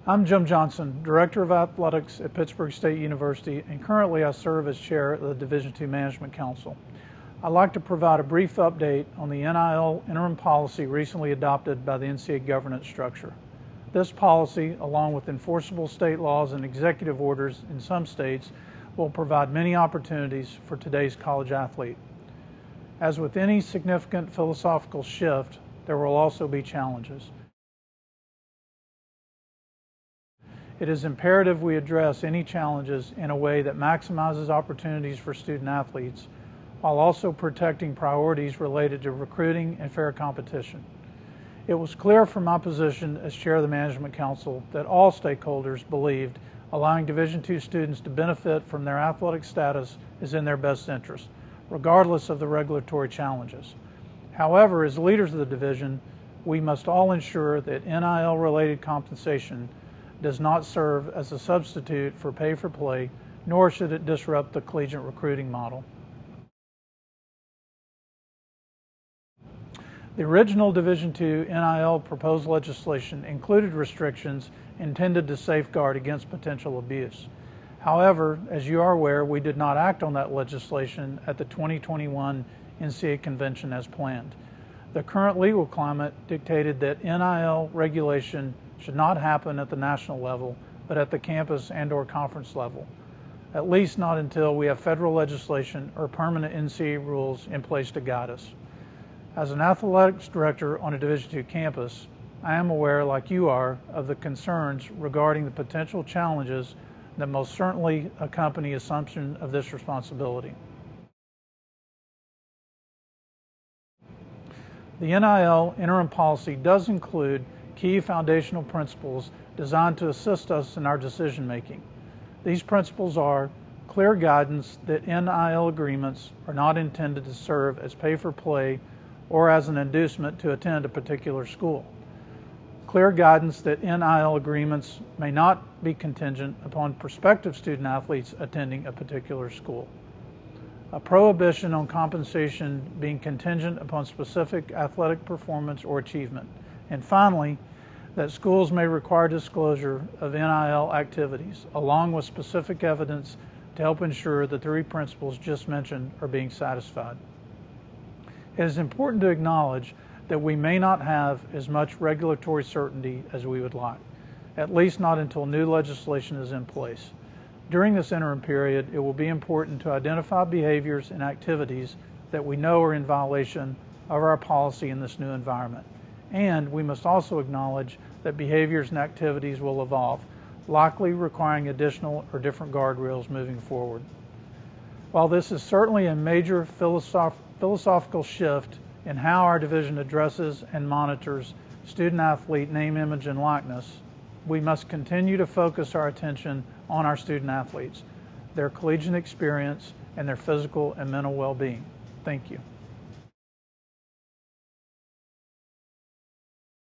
I'm Jim Johnson, Director of Athletics at Pittsburg State University, and currently I serve as Chair of the Division II Management Council. I'd like to provide a brief update on the NIL interim policy recently adopted by the NCAA governance structure. This policy, along with enforceable state laws and executive orders in some states, will provide many opportunities for today's college athlete. As with any significant philosophical shift, there will also be challenges. It is imperative we address any challenges in a way that maximizes opportunities for student athletes, while also protecting priorities related to recruiting and fair competition. It was clear from my position as Chair of the Management Council that all stakeholders believed allowing Division II students to benefit from their athletic status is in their best interest, regardless of the regulatory challenges. However, as leaders of the division, we must all ensure that NIL-related compensation does not serve as a substitute for pay for play, nor should it disrupt the collegiate recruiting model. The original Division II NIL proposed legislation included restrictions intended to safeguard against potential abuse. However, as you are aware, we did not act on that legislation at the 2021 NCAA convention as planned. The current legal climate dictated that NIL regulation should not happen at the national level, but at the campus and/or conference level, at least not until we have federal legislation or permanent NCAA rules in place to guide us. As an athletics director on a Division II campus, I am aware, like you are, of the concerns regarding the potential challenges that most certainly accompany assumption of this responsibility. The NIL interim policy does include key foundational principles designed to assist us in our decision making. These principles are clear guidance that NIL agreements are not intended to serve as pay for play or as an inducement to attend a particular school. Clear guidance that NIL agreements may not be contingent upon prospective student athletes attending a particular school. A prohibition on compensation being contingent upon specific athletic performance or achievement. And finally, that schools may require disclosure of NIL activities, along with specific evidence to help ensure that the three principles just mentioned are being satisfied. It is important to acknowledge that we may not have as much regulatory certainty as we would like, at least not until new legislation is in place. During this interim period, it will be important to identify behaviors and activities that we know are in violation of our policy in this new environment. And we must also acknowledge that behaviors and activities will evolve, likely requiring additional or different guardrails moving forward. While this is certainly a major philosophical shift in how our division addresses and monitors student-athlete name, image, and likeness, we must continue to focus our attention on our student-athletes, their collegiate experience, and their physical and mental well-being. Thank you.